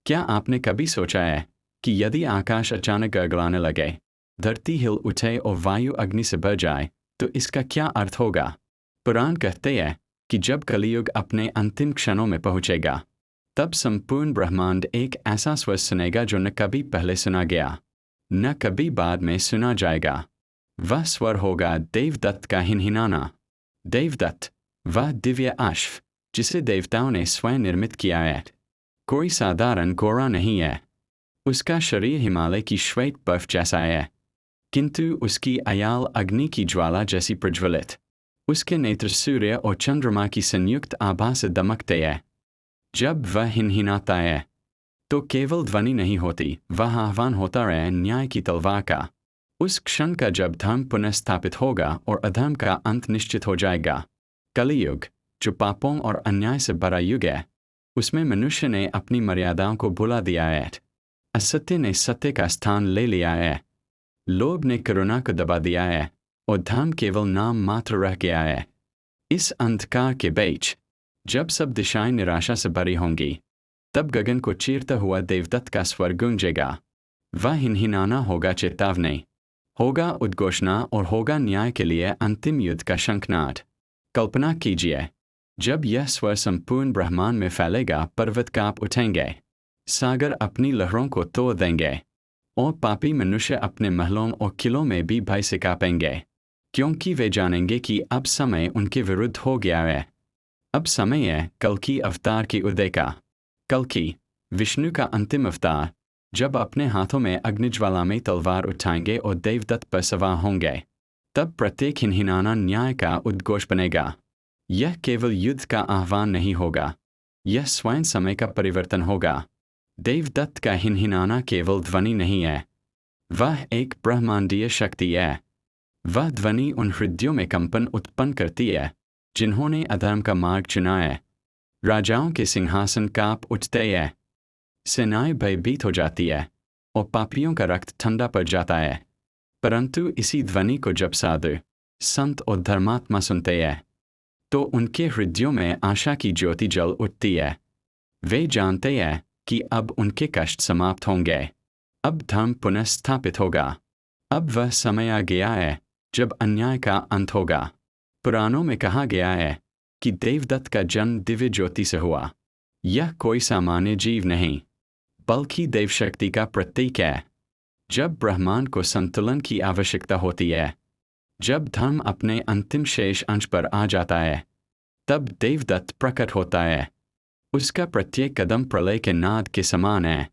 क्या आपने कभी सोचा है कि यदि आकाश अचानक गड़गड़ाने लगे, धरती हिल उठे और वायु अग्नि से भर जाए, तो इसका क्या अर्थ होगा? पुराण कहते हैं कि जब कलियुग अपने अंतिम क्षणों में पहुंचेगा, तब संपूर्ण ब्रह्मांड एक ऐसा स्वर सुनेगा जो न कभी पहले सुना गया, न कभी बाद में सुना जाएगा। वह स्वर होगा देवदत्त का हिनहिनाना। देवदत्त, वह दिव्य अश्व जिसे देवताओं ने स्वयं निर्मित किया है, कोई साधारण घोड़ा नहीं है। उसका शरीर हिमालय की श्वेत बर्फ जैसा है, किंतु उसकी आयाल अग्नि की ज्वाला जैसी प्रज्वलित। उसके नेत्र सूर्य और चंद्रमा की संयुक्त आभा से दमकते हैं। जब वह हिनहिनाता है, तो केवल ध्वनि नहीं होती, वह आह्वान होता है न्याय की तलवार का। उस क्षण का जब धर्म पुनः स्थापित होगा और अधर्म का अंत निश्चित हो जाएगा। कलियुग, जो पापों और अन्याय से भरा युग है, उसमें मनुष्य ने अपनी मर्यादाओं को भुला दिया है। असत्य ने सत्य का स्थान ले लिया है। लोभ ने करुणा को दबा दिया है और धर्म केवल नाम मात्र रह गया है। इस अंधकार के बीच, जब सब दिशाएं निराशा से भरी होंगी, तब गगन को चीरता हुआ देवदत्त का स्वर गूंजेगा। वह हिनहिनाना होगा चेतावनी, होगा उद्घोषणा और होगा न्याय के लिए अंतिम युद्ध का शंखनाद। कल्पना कीजिए, जब यह स्वर संपूर्ण ब्रह्मांड में फैलेगा, पर्वत कांप उठेंगे, सागर अपनी लहरों को तोड़ देंगे और पापी मनुष्य अपने महलों और किलों में भी भय से कांपेंगे, क्योंकि वे जानेंगे कि अब समय उनके विरुद्ध हो गया है। अब समय है कल्कि अवतार की उदय का। कल्कि, विष्णु का अंतिम अवतार, जब अपने हाथों में अग्निज्वाला में तलवार उठाएंगे और देवदत्त पर सवार होंगे, तब प्रत्येक हिनहिनाना न्याय का उद्घोष बनेगा। यह केवल युद्ध का आह्वान नहीं होगा, यह स्वयं समय का परिवर्तन होगा। देवदत्त का हिनहिनाना केवल ध्वनि नहीं है, वह एक ब्रह्मांडीय शक्ति है। वह ध्वनि उन हृदयों में कंपन उत्पन्न करती है जिन्होंने अधर्म का मार्ग चुना है। राजाओं के सिंहासन कांप उठते हैं, सेनाएं भयभीत हो जाती है और पापियों का रक्त ठंडा पड़ जाता है। परंतु इसी ध्वनि को जब साधु, संत और धर्मात्मा सुनते हैं, तो उनके हृदयों में आशा की ज्योति जल उठती है। वे जानते हैं कि अब उनके कष्ट समाप्त होंगे, अब धर्म पुनः स्थापित होगा। अब वह समय आ गया है जब अन्याय का अंत होगा। पुराणों में कहा गया है कि देवदत्त का जन्म दिव्य ज्योति से हुआ। यह कोई सामान्य जीव नहीं, बल्कि देव शक्ति का प्रतीक है। जब ब्रह्मांड को संतुलन की आवश्यकता होती है, जब धर्म अपने अंतिम शेष अंश पर आ जाता है, तब देवदत्त प्रकट होता है। उसका प्रत्येक कदम प्रलय के नाद के समान है।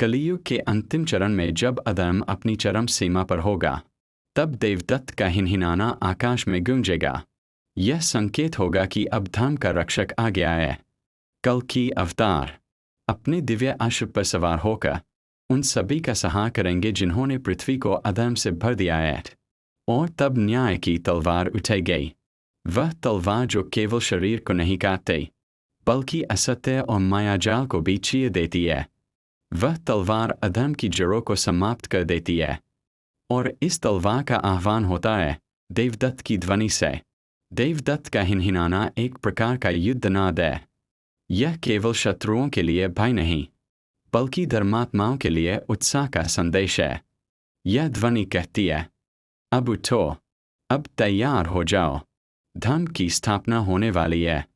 कलियुग के अंतिम चरण में जब अधर्म अपनी चरम सीमा पर होगा, तब देवदत्त का हिनहिनाना आकाश में गूंजेगा। यह संकेत होगा कि अब धर्म का रक्षक आ गया है। कल्कि अवतार अपने दिव्य अश्व पर सवार होकर उन सभी का सहार करेंगे जिन्होंने पृथ्वी को अधर्म से भर दिया है। और तब न्याय की तलवार उठेगी, वह तलवार जो केवल शरीर को नहीं काटती, बल्कि असत्य और मायाजाल को भी चीर देती है। वह तलवार अधर्म की जड़ों को समाप्त कर देती है। और इस तलवार का आह्वान होता है देवदत्त की ध्वनि से। देवदत्त का हिनहिनाना एक प्रकार का युद्धनाद है। यह केवल शत्रुओं के लिए भय नहीं, बल्कि धर्मात्माओं के लिए उत्साह का संदेश है। यह ध्वनि कहती है, अब उठो, अब तैयार हो जाओ, धर्म की स्थापना होने वाली है।